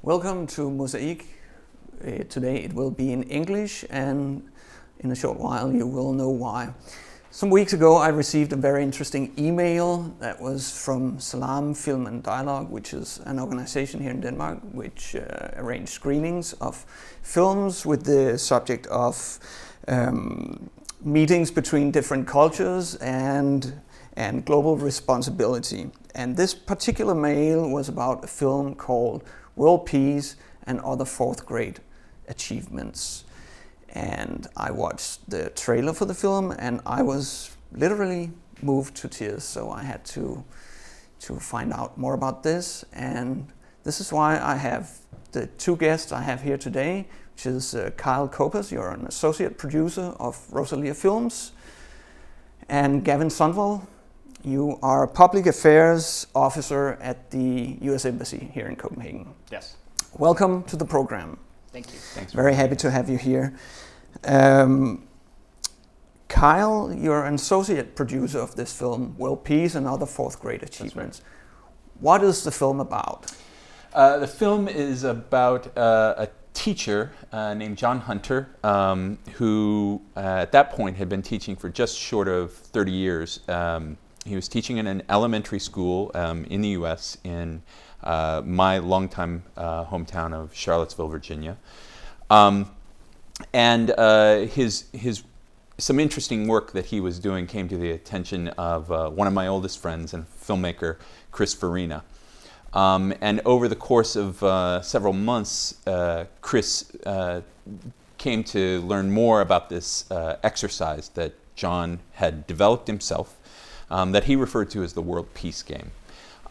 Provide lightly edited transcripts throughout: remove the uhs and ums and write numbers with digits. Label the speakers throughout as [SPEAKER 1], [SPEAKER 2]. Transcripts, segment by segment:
[SPEAKER 1] Welcome to Mosaik. Today it will be in English, and in a short while you will know why. Some weeks ago I received a very interesting email that was from Salam Film and Dialogue, which is an organization here in Denmark which arrange screenings of films with the subject of meetings between different cultures and global responsibility. And this particular mail was about a film called World Peace and Other Fourth Grade Achievements. And I watched the trailer for the film and I was literally moved to tears, so I had to find out more about this. And this is why I have the two guests I have here today, which is Kyle Copas, you're an associate producer of Rosalia Films, and Gavin Sundwall, you are a public affairs officer at the US Embassy here in Copenhagen.
[SPEAKER 2] Yes.
[SPEAKER 1] Welcome to the program.
[SPEAKER 2] Thank you. Thanks.
[SPEAKER 1] Very happy to have you here. Kyle, you're an associate producer of this film, World Peace and Other Fourth Grade Achievements. Right. What is the film about?
[SPEAKER 2] The film is about a teacher named John Hunter, who at that point had been teaching for just short of 30 years. He was teaching in an elementary school in the U.S. in my longtime hometown of Charlottesville, Virginia. His some interesting work that he was doing came to the attention of one of my oldest friends and filmmaker, Chris Farina. And over the course of several months, Chris came to learn more about this exercise that John had developed himself, that he referred to as the World Peace Game.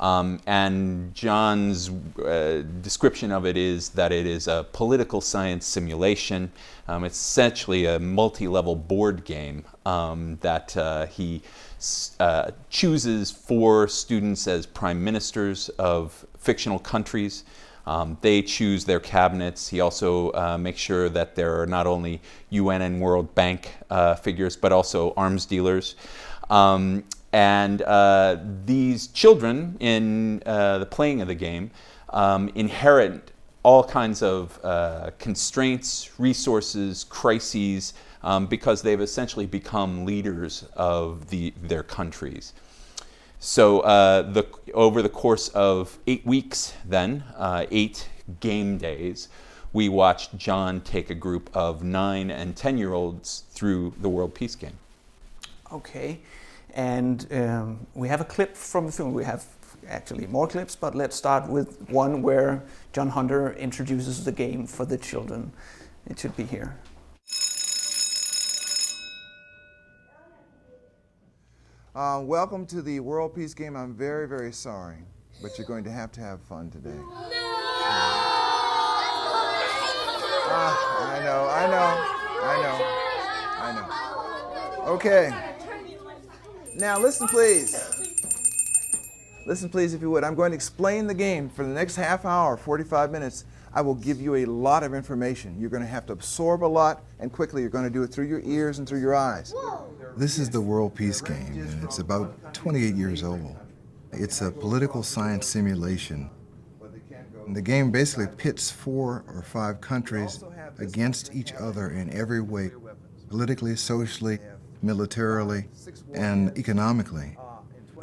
[SPEAKER 2] And John's description of it is that it is a political science simulation. It's essentially a multi-level board game that he chooses 4 students as prime ministers of fictional countries. They choose their cabinets. He also makes sure that there are not only UN and World Bank figures, but also arms dealers. These children, in the playing of the game, inherit all kinds of constraints, resources, crises, because they've essentially become leaders of their countries. So over the course of 8 weeks then, 8 game days, we watched John take a group of 9 and 10-year-olds through the World Peace Game.
[SPEAKER 1] Okay. And we have a clip from the film. We have actually more clips, but let's start with one where John Hunter introduces the game for the children. It should be here.
[SPEAKER 3] Welcome to the World Peace Game. I'm very, very sorry, but you're going to have fun today. No! I know. Okay. Now listen please. Listen please if you would. I'm going to explain the game for the next half hour, 45 minutes. I will give you a lot of information. You're going to have to absorb a lot, and quickly you're going to do it through your ears and through your eyes.
[SPEAKER 4] This is the World Peace Game, and it's about 28 years old. It's a political science simulation. And the game basically pits 4 or 5 countries against each other in every way, politically, socially, militarily, and economically.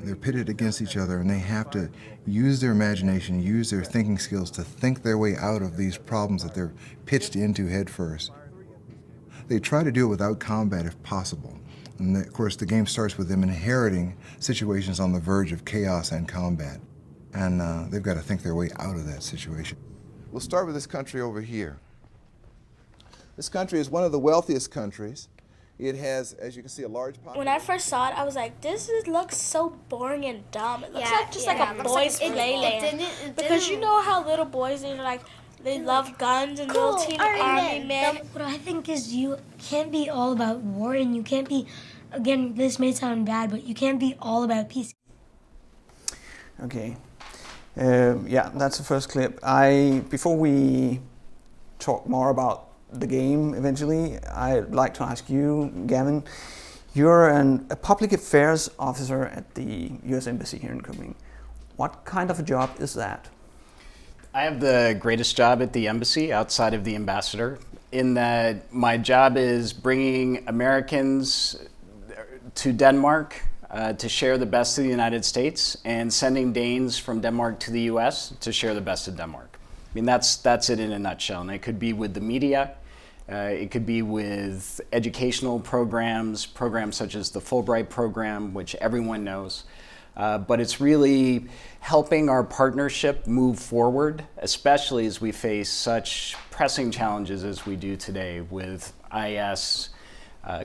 [SPEAKER 4] They're pitted against each other, and they have to use their imagination, use their thinking skills to think their way out of these problems that they're pitched into head first. They try to do it without combat if possible. And of course, the game starts with them inheriting situations on the verge of chaos and combat. And they've got to think their way out of that situation.
[SPEAKER 3] We'll start with this country over here. This country is one of the wealthiest countries. It has, as you can see, a large population.
[SPEAKER 5] When I first saw it, I was like, this looks so boring and dumb. It looks like just like a boys' playland. Because you know how little boys are like, they love guns and little teeny army men.
[SPEAKER 6] What I think is you can't be all about war, and you can't be, again, this may sound bad, but you can't be all about peace.
[SPEAKER 1] Okay. Yeah, that's the first clip. Before we talk more about the game eventually, I'd like to ask you, Gavin, you're a public affairs officer at the US Embassy here in Copenhagen. What kind of a job is that?
[SPEAKER 7] I have the greatest job at the embassy outside of the ambassador, in that my job is bringing Americans to Denmark to share the best of the United States, and sending Danes from Denmark to the US to share the best of Denmark. I mean, that's it in a nutshell. And it could be with the media, it could be with educational programs such as the Fulbright program, which everyone knows. But it's really helping our partnership move forward, especially as we face such pressing challenges as we do today with IS,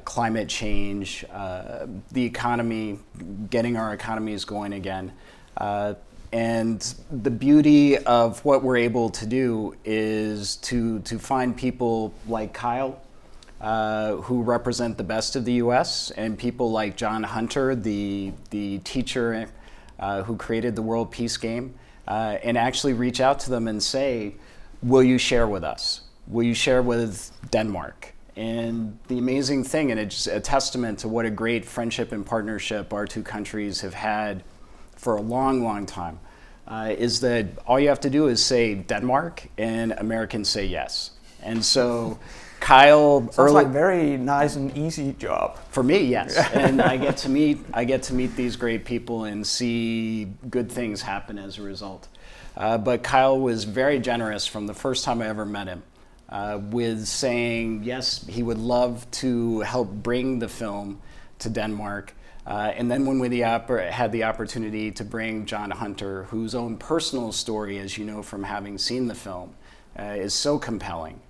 [SPEAKER 7] climate change, the economy, getting our economies going again. And the beauty of what we're able to do is to find people like Kyle, who represent the best of the U.S., and people like John Hunter, the teacher who created the World Peace Game, and actually reach out to them and say, will you share with us? Will you share with Denmark? And the amazing thing, and it's a testament to what a great friendship and partnership our two countries have had for a long, long time, is that all you have to do is say Denmark, and Americans say yes. And so Kyle,
[SPEAKER 1] sounds like very nice and easy job
[SPEAKER 7] for me. Yes, and I get to meet these great people and see good things happen as a result. But Kyle was very generous from the first time I ever met him, with saying yes, he would love to help bring the film to Denmark. And then when we had the opportunity to bring John Hunter, whose own personal story, as you know from having seen the film, is so compelling.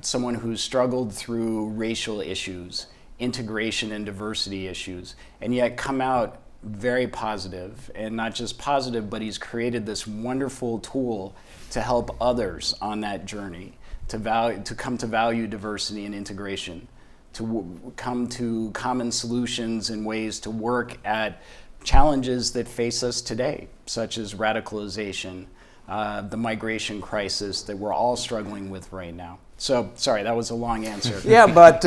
[SPEAKER 7] Someone who's struggled through racial issues, integration and diversity issues, and yet come out very positive, and not just positive, but he's created this wonderful tool to help others on that journey, to come to value diversity and integration, to come to common solutions and ways to work at challenges that face us today, such as radicalization, the migration crisis that we're all struggling with right now. So, sorry, that was a long answer.
[SPEAKER 1] Yeah, but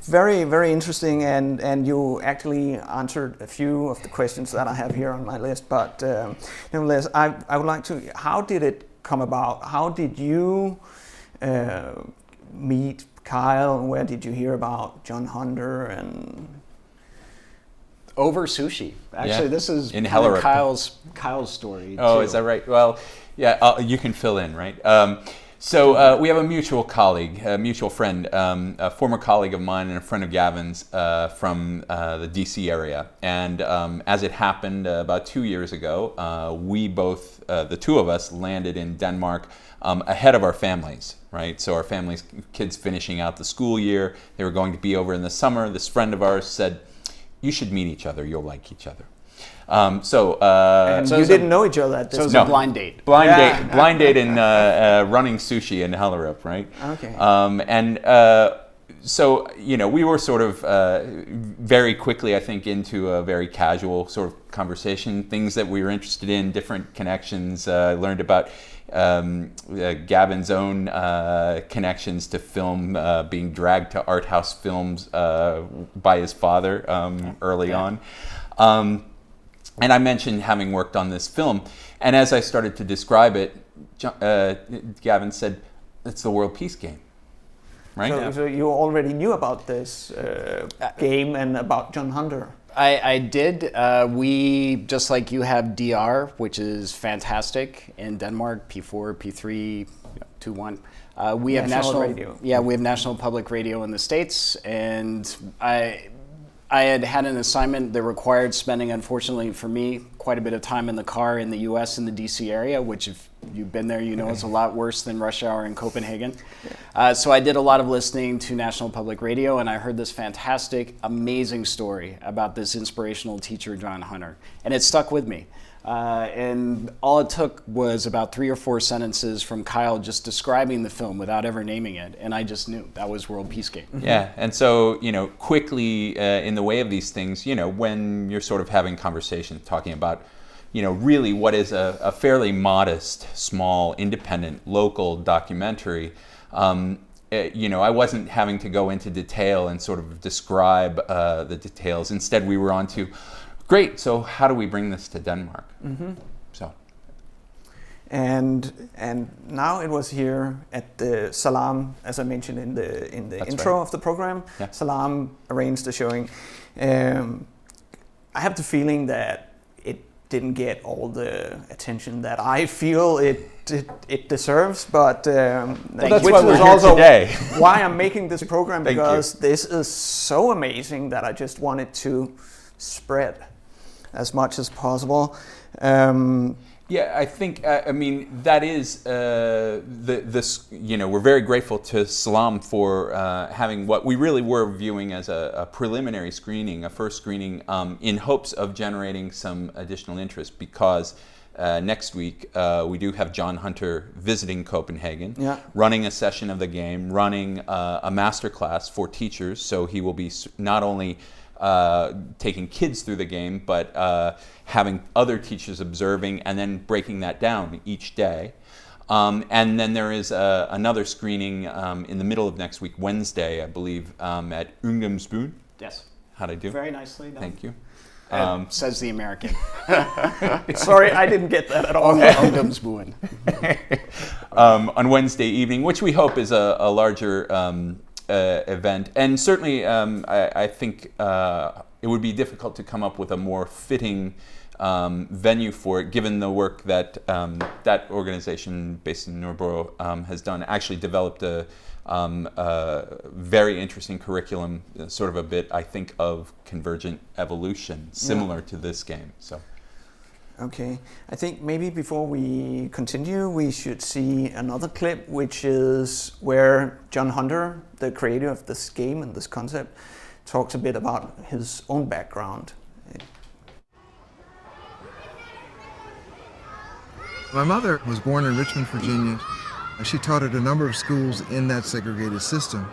[SPEAKER 1] very, very interesting, and you actually answered a few of the questions that I have here on my list. But nevertheless, I would like to, how did it come about? How did you meet Kyle, and where did you hear about John Hunter? And
[SPEAKER 7] over sushi. Actually, this is
[SPEAKER 2] in
[SPEAKER 7] kind of Kyle's story.
[SPEAKER 2] Oh,
[SPEAKER 7] too.
[SPEAKER 2] is that right? Well, yeah, you can fill in, right? So we have a mutual colleague, a mutual friend, a former colleague of mine and a friend of Gavin's from the DC area. And as it happened about 2 years ago, we both, the two of us, landed in Denmark ahead of our families, right? So our families, kids finishing out the school year, they were going to be over in the summer. This friend of ours said, you should meet each other, you'll like each other. So
[SPEAKER 1] you didn't know each other at this
[SPEAKER 7] time? So it was
[SPEAKER 2] no,
[SPEAKER 7] a blind date.
[SPEAKER 2] Blind date in running sushi in Hellerup, right?
[SPEAKER 1] Okay.
[SPEAKER 2] So, you know, we were sort of very quickly, I think, into a very casual sort of conversation, things that we were interested in, different connections. I learned about Gavin's own connections to film, being dragged to art house films by his father early on. And I mentioned having worked on this film. And as I started to describe it, Gavin said, it's the World Peace Game. Right?
[SPEAKER 1] So you already knew about this game and about John Hunter?
[SPEAKER 7] I did. We, just like you, have DR, which is fantastic in Denmark, P4, P3, 2-1. We have national
[SPEAKER 1] radio.
[SPEAKER 7] Yeah, we have National Public Radio in the States, and I had an assignment that required spending, unfortunately for me, quite a bit of time in the car in the US in the DC area, which if you've been there, you know it's a lot worse than rush hour in Copenhagen. So I did a lot of listening to National Public Radio, and I heard this fantastic, amazing story about this inspirational teacher, John Hunter. And it stuck with me. And all it took was about 3 or 4 sentences from Kyle just describing the film without ever naming it, and I just knew that was World Peace Game.
[SPEAKER 2] Yeah, and so, you know, quickly in the way of these things, you know, when you're sort of having conversations talking about, you know, really what is a fairly modest, small, independent, local documentary, you know, I wasn't having to go into detail and sort of describe the details. Instead, we were on to, great, so how do we bring this to Denmark?
[SPEAKER 1] Mm-hmm.
[SPEAKER 2] So,
[SPEAKER 1] and now it was here at the Salam, as I mentioned in the intro of the program.
[SPEAKER 2] Yeah.
[SPEAKER 1] Salam arranged the showing. I have the feeling that it didn't get all the attention that I feel it deserves, but
[SPEAKER 2] that's
[SPEAKER 1] which
[SPEAKER 2] why we're
[SPEAKER 1] is
[SPEAKER 2] here
[SPEAKER 1] also
[SPEAKER 2] today.
[SPEAKER 1] why I'm making this program,
[SPEAKER 2] Thank
[SPEAKER 1] because this is so amazing that I just wanted to spread as much as possible.
[SPEAKER 2] Yeah, I think, I mean, that is, this, you know, we're very grateful to Salam for having what we really were viewing as a preliminary screening, a first screening, in hopes of generating some additional interest, because next week we do have John Hunter visiting Copenhagen, running a session of the game, running a masterclass for teachers, so he will be not only taking kids through the game, but having other teachers observing and then breaking that down each day. And then there is another screening in the middle of next week, Wednesday, I believe, at Ungdomsbyen.
[SPEAKER 7] Yes.
[SPEAKER 2] How'd I do?
[SPEAKER 7] Very nicely done.
[SPEAKER 2] Thank you.
[SPEAKER 7] Says the American.
[SPEAKER 1] Sorry, I didn't get that at all.
[SPEAKER 7] Ungdomsbyen.
[SPEAKER 2] On Wednesday evening, which we hope is a larger event. And certainly I think it would be difficult to come up with a more fitting venue for it, given the work that that organization based in Nørrebro has done. Actually developed a very interesting curriculum, sort of a bit, I think, of convergent evolution, similar to this game. So.
[SPEAKER 1] Okay, I think maybe before we continue, we should see another clip, which is where John Hunter, the creator of this game and this concept, talks a bit about his own background.
[SPEAKER 4] My mother was born in Richmond, Virginia. She taught at a number of schools in that segregated system,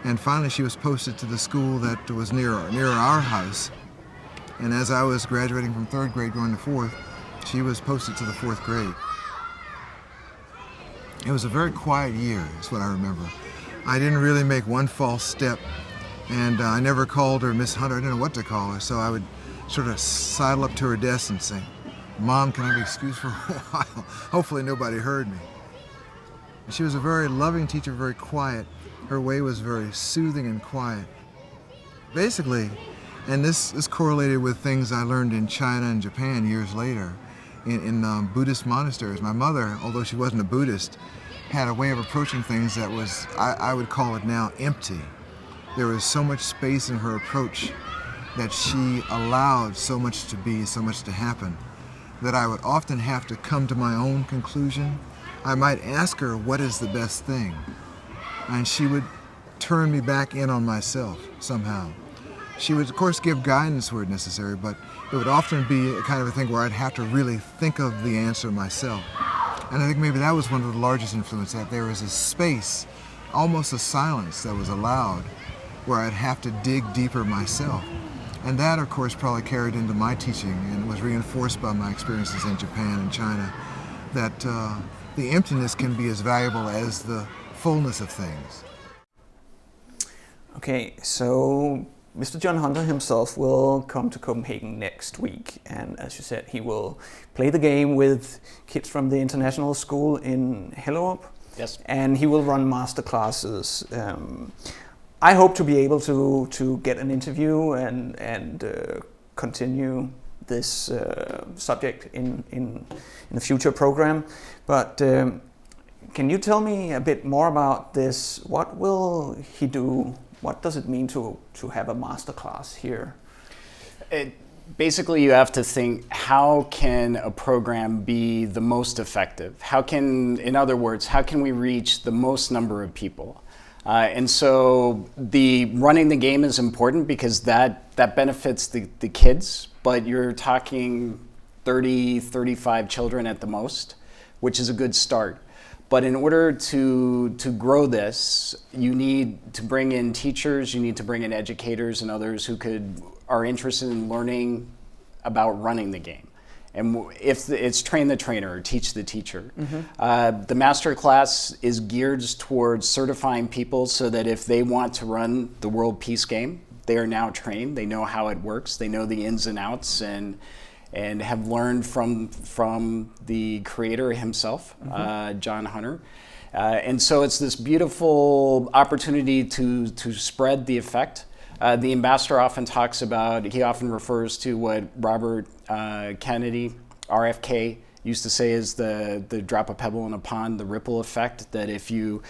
[SPEAKER 4] and finally she was posted to the school that was near our house. And as I was graduating from 3rd grade going to 4th, she was posted to the 4th grade. It was a very quiet year, is what I remember. I didn't really make one false step, and I never called her Miss Hunter. I didn't know what to call her, so I would sort of sidle up to her desk and say, "Mom, can I be excused for a while?" Hopefully nobody heard me. She was a very loving teacher, very quiet. Her way was very soothing and quiet. Basically, and this is correlated with things I learned in China and Japan years later, in Buddhist monasteries. My mother, although she wasn't a Buddhist, had a way of approaching things that was, I would call it now, empty. There was so much space in her approach that she allowed so much to be, so much to happen, that I would often have to come to my own conclusion. I might ask her, what is the best thing? And she would turn me back in on myself somehow. She would, of course, give guidance where necessary, but it would often be a kind of a thing where I'd have to really think of the answer myself. And I think maybe that was one of the largest influences, that there was a space, almost a silence that was allowed, where I'd have to dig deeper myself. And that, of course, probably carried into my teaching and was reinforced by my experiences in Japan and China, that the emptiness can be as valuable as the fullness of things.
[SPEAKER 1] Okay, so Mr. John Hunter himself will come to Copenhagen next week, and as you said, he will play the game with kids from the international school in Hellerup.
[SPEAKER 7] Yes.
[SPEAKER 1] And he will run master classes. I hope to be able to get an interview and continue this subject in a future program. But can you tell me a bit more about this? What will he do? What does it mean to have a master class here?
[SPEAKER 7] Basically, you have to think, how can a program be the most effective? How can, in other words, how can we reach the most number of people? And so running the game is important because that benefits the kids, but you're talking 30, 35 children at the most, which is a good start. But in order to grow this, you need to bring in teachers, you need to bring in educators and others who are interested in learning about running the game. And if it's train the trainer or teach the teacher. Mm-hmm. The master class is geared towards certifying people so that if they want to run the World Peace Game, they are now trained, they know how it works, they know the ins and outs, and and have learned from the creator himself, John Hunter. And so it's this beautiful opportunity to spread the effect. The ambassador often talks about, he often refers to what Robert Kennedy, RFK, used to say is the drop a pebble in a pond, the ripple effect, that if you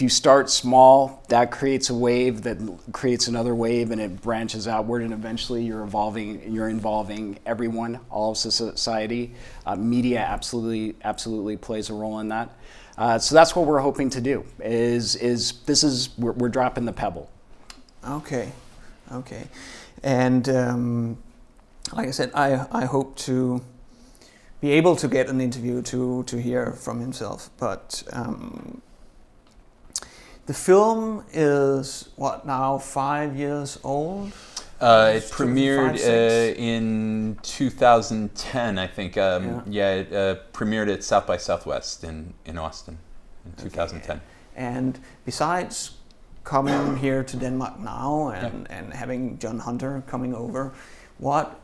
[SPEAKER 7] start small, that creates a wave that creates another wave, and it branches outward, and eventually you're involving everyone, all of society. Media absolutely plays a role in that. So that's what we're hoping to do, we're dropping the pebble.
[SPEAKER 1] Okay. And like I said, I hope to be able to get an interview to hear from himself. But the film is, what, now 5 years old?
[SPEAKER 2] It premiered in 2010, I think. It premiered at South by Southwest in Austin in 2010.
[SPEAKER 1] And besides coming here to Denmark now and having John Hunter coming over, what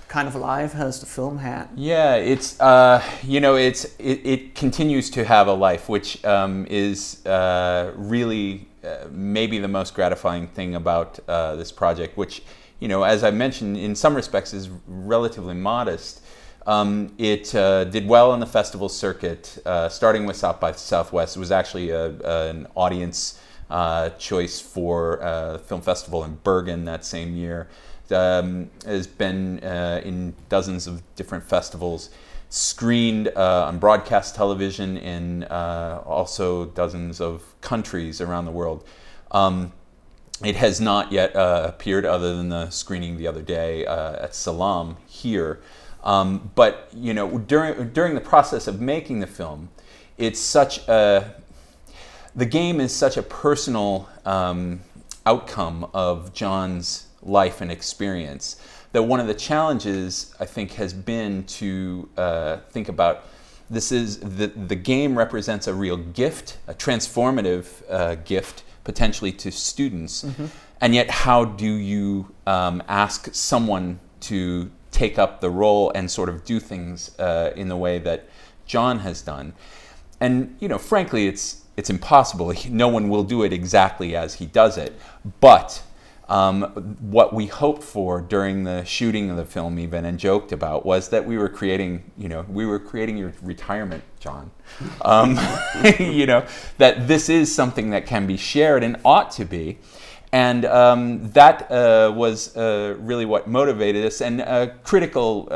[SPEAKER 1] kind of life has the film had? Yeah,
[SPEAKER 2] it's it continues to have a life, which is really maybe the most gratifying thing about this project, which, as I mentioned, in some respects is relatively modest. It did well on the festival circuit, starting with South by Southwest. It was actually an audience choice for the film festival in Bergen that same year. Has been in dozens of different festivals, screened on broadcast television in also dozens of countries around the world. It has not yet appeared, other than the screening the other day at Salam here. But during the process of making the film, the game is such a personal outcome of John's life and experience that one of the challenges, I think, has been to think about this is the game represents a real gift, a transformative gift potentially to students, and yet how do you ask someone to take up the role and sort of do things in the way that John has done? And frankly, it's impossible. No one will do it exactly as he does it, but what we hoped for during the shooting of the film, even, and joked about, was that we were creating your retirement, John. That this is something that can be shared and ought to be, and that was really what motivated us. And a critical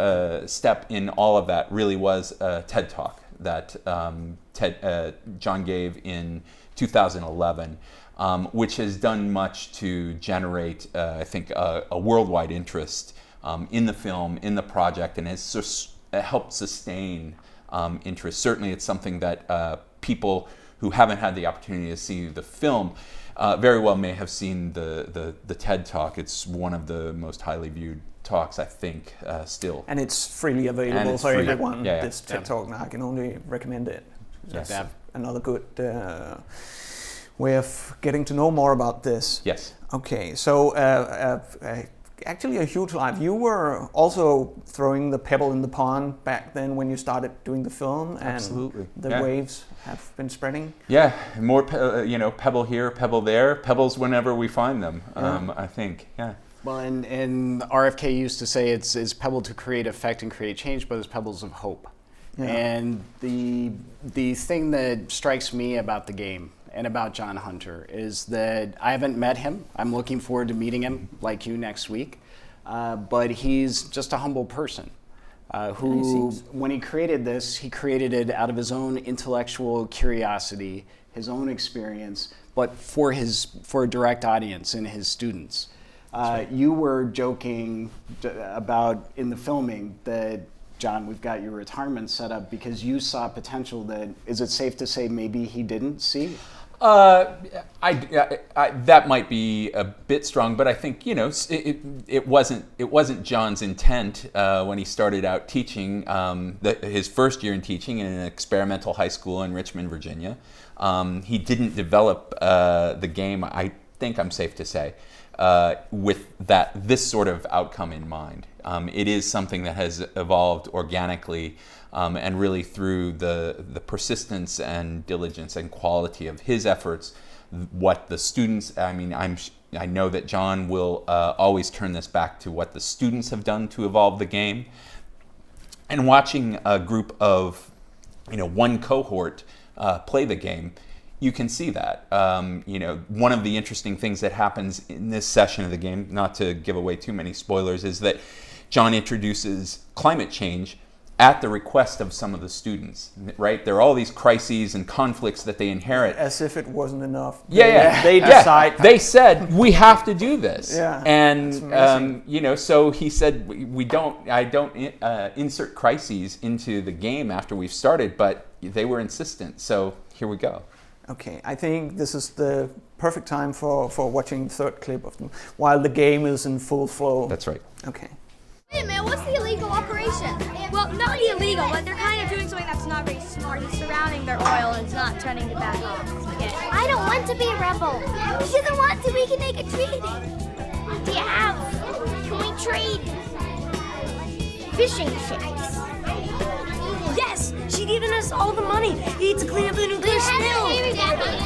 [SPEAKER 2] step in all of that really was a TED Talk that John gave in 2011. Which has done much to generate, I think, a worldwide interest in the film, in the project, and has helped sustain interest. Certainly, it's something that people who haven't had the opportunity to see the film very well may have seen the TED Talk. It's one of the most highly viewed talks, I think, still.
[SPEAKER 1] And it's freely available for everyone, this TED Talk. Now I can only recommend it. That's another good way of getting to know more about this.
[SPEAKER 2] Yes.
[SPEAKER 1] Okay, so actually a huge life. You were also throwing the pebble in the pond back then when you started doing the film, and
[SPEAKER 2] absolutely,
[SPEAKER 1] the waves have been spreading.
[SPEAKER 2] Yeah, more pebble here, pebble there, pebbles whenever we find them. I think. Yeah.
[SPEAKER 7] Well, and RFK used to say it's pebble to create effect and create change, but it's pebbles of hope. Yeah. And the thing that strikes me about the game and about John Hunter is that I haven't met him. I'm looking forward to meeting him, like you, next week. But he's just a humble person who, when he created this, he created it out of his own intellectual curiosity, his own experience, but for a direct audience and his students. Right. You were joking about in the filming that, John, we've got your retirement set up because you saw potential that, is it safe to say, maybe he didn't see?
[SPEAKER 2] That might be a bit strong, but I think it wasn't John's intent when he started out teaching. His first year in teaching in an experimental high school in Richmond, Virginia. He didn't develop the game, I think I'm safe to say, with this sort of outcome in mind. It is something that has evolved organically and really through the persistence and diligence and quality of his efforts. What the students, I know that John will always turn this back to what the students have done to evolve the game. And watching a group of, one cohort play the game, you can see that. One of the interesting things that happens in this session of the game, not to give away too many spoilers, is that John introduces climate change at the request of some of the students, right? There are all these crises and conflicts that they inherit.
[SPEAKER 1] As if it wasn't enough.
[SPEAKER 2] They decide. They said, we have to do this.
[SPEAKER 1] Yeah.
[SPEAKER 2] And, so he said, I don't insert crises into the game after we've started, but they were insistent. So here we go.
[SPEAKER 1] Okay, I think this is the perfect time for watching the third clip of them while the game is in full flow.
[SPEAKER 2] That's right.
[SPEAKER 1] Okay.
[SPEAKER 8] Wait a minute, what's the illegal operation? Well, not illegal, but they're kind of doing something that's not very smart. He's surrounding their oil and it's not turning to back off.
[SPEAKER 9] I don't want to be a rebel. He doesn't want to. We can make a treaty. Do you have? Can we trade fishing ships?
[SPEAKER 6] Yes, she's giving us all the money. We need to clean up the nuclear spill.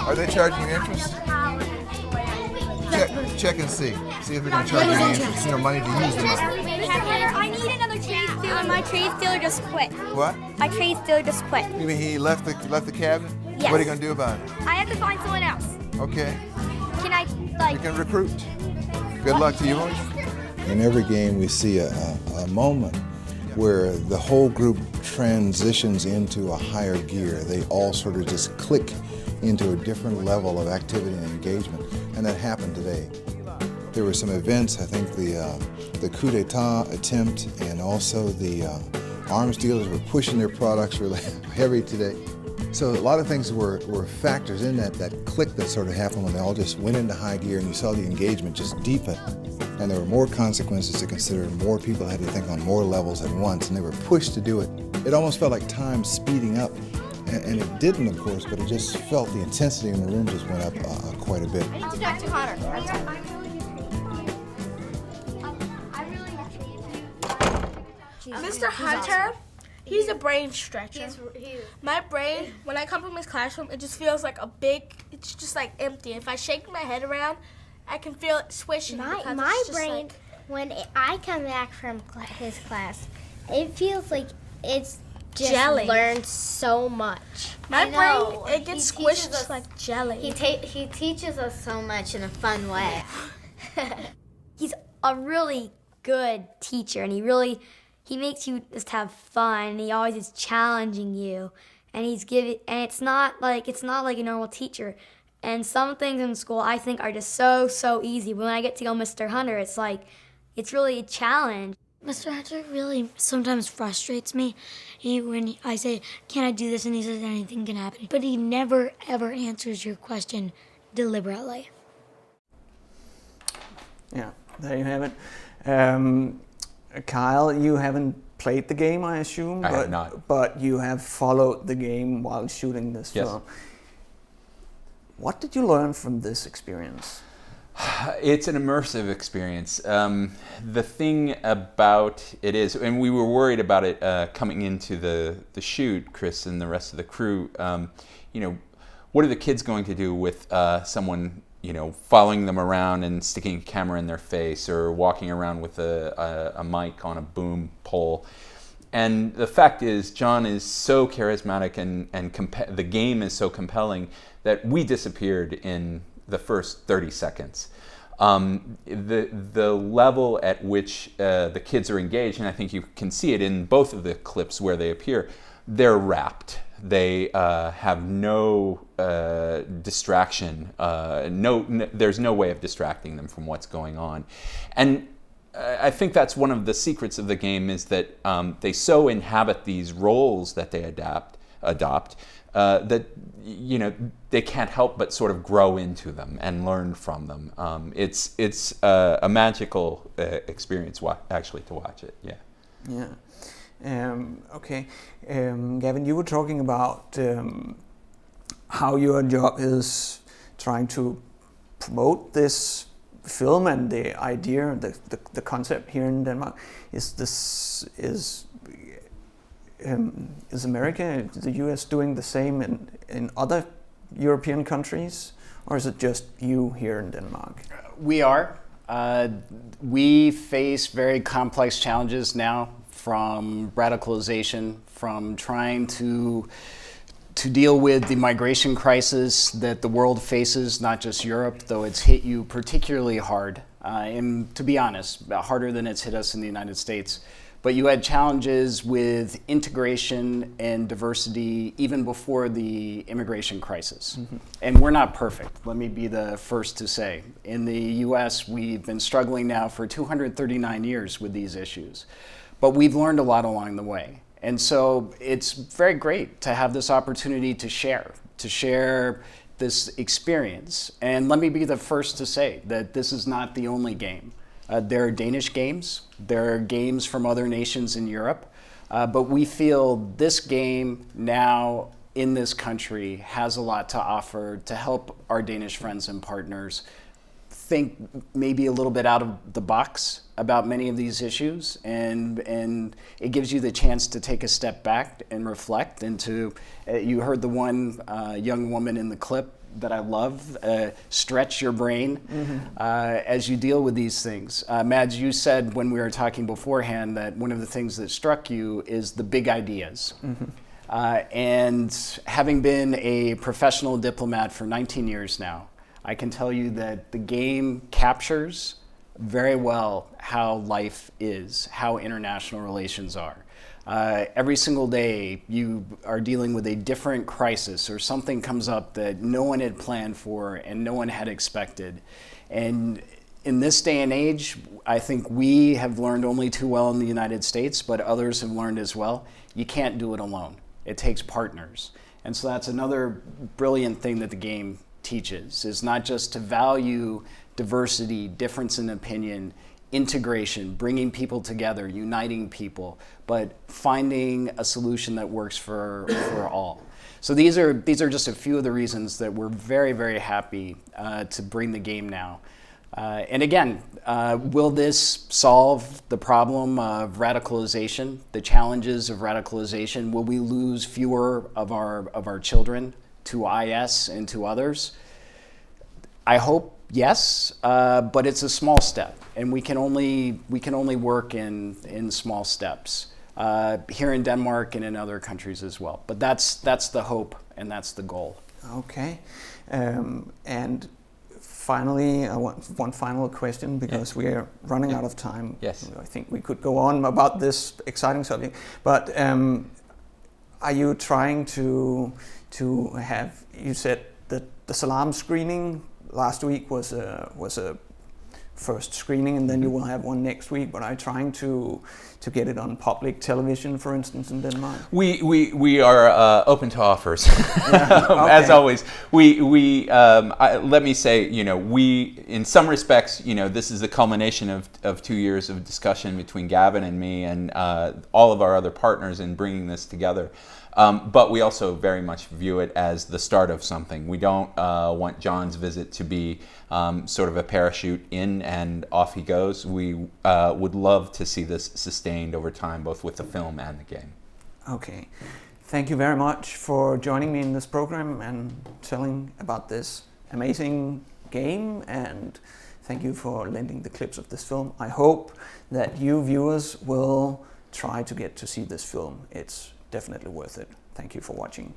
[SPEAKER 3] Are they charging you interest? Check and see. See if they're going to charge you any interest. Money to use the money.
[SPEAKER 8] I need another trade dealer. My trade dealer just quit.
[SPEAKER 3] What?
[SPEAKER 8] My trade dealer just quit.
[SPEAKER 3] You mean he left the cabinet?
[SPEAKER 8] Yes.
[SPEAKER 3] What are you going to do about it?
[SPEAKER 8] I have to find someone else.
[SPEAKER 3] Okay.
[SPEAKER 8] Can I,
[SPEAKER 3] You can recruit. Good luck to you.
[SPEAKER 4] In every game we see a moment where the whole group transitions into a higher gear. They all sort of just click into a different level of activity and engagement, and that happened today. There were some events, I think the coup d'etat attempt and also the arms dealers were pushing their products really heavy today. So a lot of things were factors in that click that sort of happened when they all just went into high gear and you saw the engagement just deepen. And there were more consequences to consider, and more people had to think on more levels at once, and they were pushed to do it. It almost felt like time speeding up, and it didn't, of course, but it just felt the intensity in the room just went up quite a bit.
[SPEAKER 8] I need to talk to Connor.
[SPEAKER 5] Mr. Hunter, he's a brain stretcher. My brain, when I come from his classroom, it just feels like it's just like empty. If I shake my head around, I can feel it swishing.
[SPEAKER 9] My brain, when I come back from his class, it feels like it's just
[SPEAKER 5] jelly.
[SPEAKER 9] Learned so much.
[SPEAKER 5] My brain, it gets squished just like jelly.
[SPEAKER 9] He teaches us so much in a fun way.
[SPEAKER 10] He's a really good teacher, and he makes you just have fun, and he always is challenging you, and it's not like a normal teacher. And some things in school I think are just so easy. When I get to go Mr. Hunter, it's really a challenge.
[SPEAKER 6] Mr. Hunter really sometimes frustrates me. When I say, can I do this? And he says anything can happen. But he never, ever answers your question deliberately.
[SPEAKER 1] Yeah, there you have it. Kyle, you haven't played the game, I assume?
[SPEAKER 2] I have not.
[SPEAKER 1] But you have followed the game while shooting this film. What did you learn from this experience?
[SPEAKER 2] It's an immersive experience. The thing about it is, and we were worried about it coming into the shoot, Chris and the rest of the crew, what are the kids going to do with someone, following them around and sticking a camera in their face or walking around with a mic on a boom pole? And the fact is, John is so charismatic and the game is so compelling that we disappeared in the first 30 seconds. The level at which the kids are engaged, and I think you can see it in both of the clips where they appear, they're rapt. They have no distraction. There's no way of distracting them from what's going on. And I think that's one of the secrets of the game is that they so inhabit these roles that they adopt that they can't help but sort of grow into them and learn from them. It's a magical experience actually to watch it. Yeah.
[SPEAKER 1] Okay, Gavin, you were talking about how your job is trying to promote this film and the idea, the concept here in Denmark, is America, the US, doing the same in other European countries, or is it just you here in Denmark?
[SPEAKER 7] We are. We face very complex challenges now, from radicalization, from trying to deal with the migration crisis that the world faces, not just Europe, though it's hit you particularly hard, and to be honest, harder than it's hit us in the United States. But you had challenges with integration and diversity even before the immigration crisis. Mm-hmm. And we're not perfect, let me be the first to say. In the US, we've been struggling now for 239 years with these issues. But we've learned a lot along the way. And so it's very great to have this opportunity to share this experience. And let me be the first to say that this is not the only game. There are Danish games, there are games from other nations in Europe, but we feel this game now in this country has a lot to offer to help our Danish friends and partners think maybe a little bit out of the box about many of these issues, and it gives you the chance to take a step back and reflect, and to, you heard the one young woman in the clip that I love, stretch your brain as you deal with these things. Mads, you said when we were talking beforehand that one of the things that struck you is the big ideas. And having been a professional diplomat for 19 years now, I can tell you that the game captures very well how life is, how international relations are. Every single day you are dealing with a different crisis, or something comes up that no one had planned for and no one had expected. And in this day and age, I think we have learned only too well in the United States, but others have learned as well, you can't do it alone. It takes partners. And so that's another brilliant thing that the game teaches, is not just to value diversity, difference in opinion, integration, bringing people together, uniting people, but finding a solution that works for all. So these are just a few of the reasons that we're very, very happy to bring the game now. And again, will this solve the problem of radicalization, the challenges of radicalization? Will we lose fewer of our children to IS and to others? I hope yes, but it's a small step, and we can only work in small steps here in Denmark and in other countries as well. But that's the hope, and that's the goal.
[SPEAKER 1] Okay, and finally, I want one final question, because we are running out of time.
[SPEAKER 2] Yes,
[SPEAKER 1] I think we could go on about this exciting subject, but are you trying to have? You said that the Salam screening last week was a first screening, and then you will have one next week. But are you trying to get it on public television, for instance, in Denmark?
[SPEAKER 2] We are open to offers.
[SPEAKER 1] Okay.
[SPEAKER 2] As always. Let me say, we, in some respects, this is the culmination of 2 years of discussion between Gavin and me and all of our other partners in bringing this together. But we also very much view it as the start of something. We don't want John's visit to be sort of a parachute in and off he goes. We would love to see this sustained over time, both with the film and the game.
[SPEAKER 1] Okay. Thank you very much for joining me in this program and telling about this amazing game, and thank you for lending the clips of this film. I hope that you viewers will try to get to see this film. It's definitely worth it. Thank you for watching.